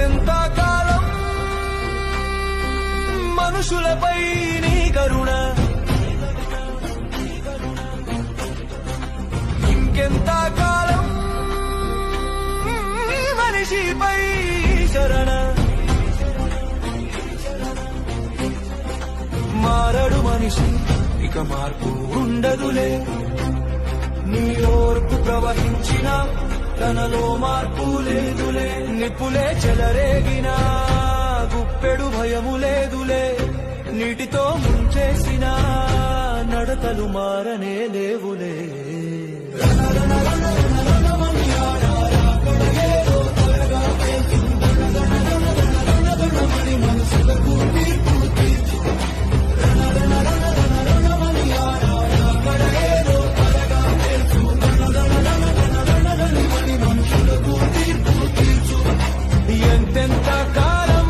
ఎంతెంత కాలం మనుషులపై నీ కరుణ, ఇంకెంత కాలం మనిషిపై శరణ. మారడు మనిషి ఇక మార్పు ఉండదులే, నీ ఓర్పు ప్రవహించిన తనలో మార్పు లేదులే. నిప్పులే చెలరేగినా గుప్పెడు భయము లేదులే, నీటితో ముంచేసిన నడతలు మారనే లేవులే. ఎంతెంత కాలం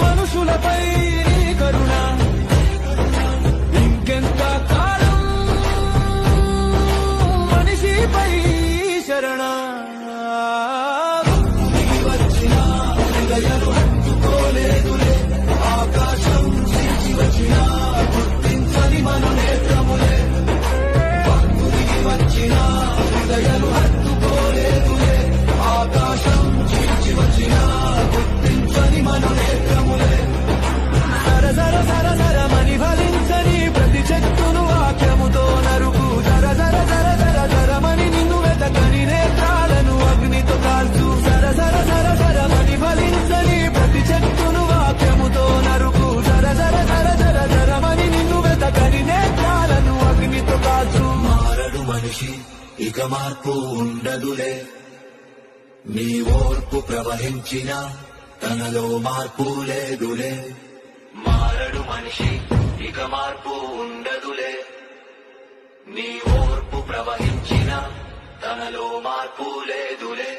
మనుషులపై కరుణ, ఇంకెంత కాలం మనిషిపై శరణ. వచ్చిన హృదయాలు హత్తుకోలేదులే, ఆకాశం చీల్చి వచ్చిన గుర్తించని మన నేత్రములే. భక్తుడికి వచ్చిన హృదయాలు హత్తుకోలేదులే, ఆకాశం చీల్చి వచ్చిన గుర్తించని మన నేత్రములే. సర సర సర సరమని ఫలించని ప్రతి చెట్టును వాక్యముతో నరుకు, జర జర జర జర జరమని నిన్ను వెతకని నేత్రాలను అగ్నితో కాల్చు. సర సర సర సరమని ఫలించని ప్రతి చెట్టును వాక్యముతో నరుకు, జర జర జర జర జరమని నిన్ను వెతకని నేత్రాలను అగ్నితో కాల్చు. మారడు మనిషి ఇక మార్పు ఉండదులే, నీ ఓర్పు ప్రవహించిన తనలో మార్పు లేదులే. మారడు మనిషి ఇక మార్పు ఉండదులే, నీ ఓర్పు ప్రవహించిన తనలో మార్పు లేదులే.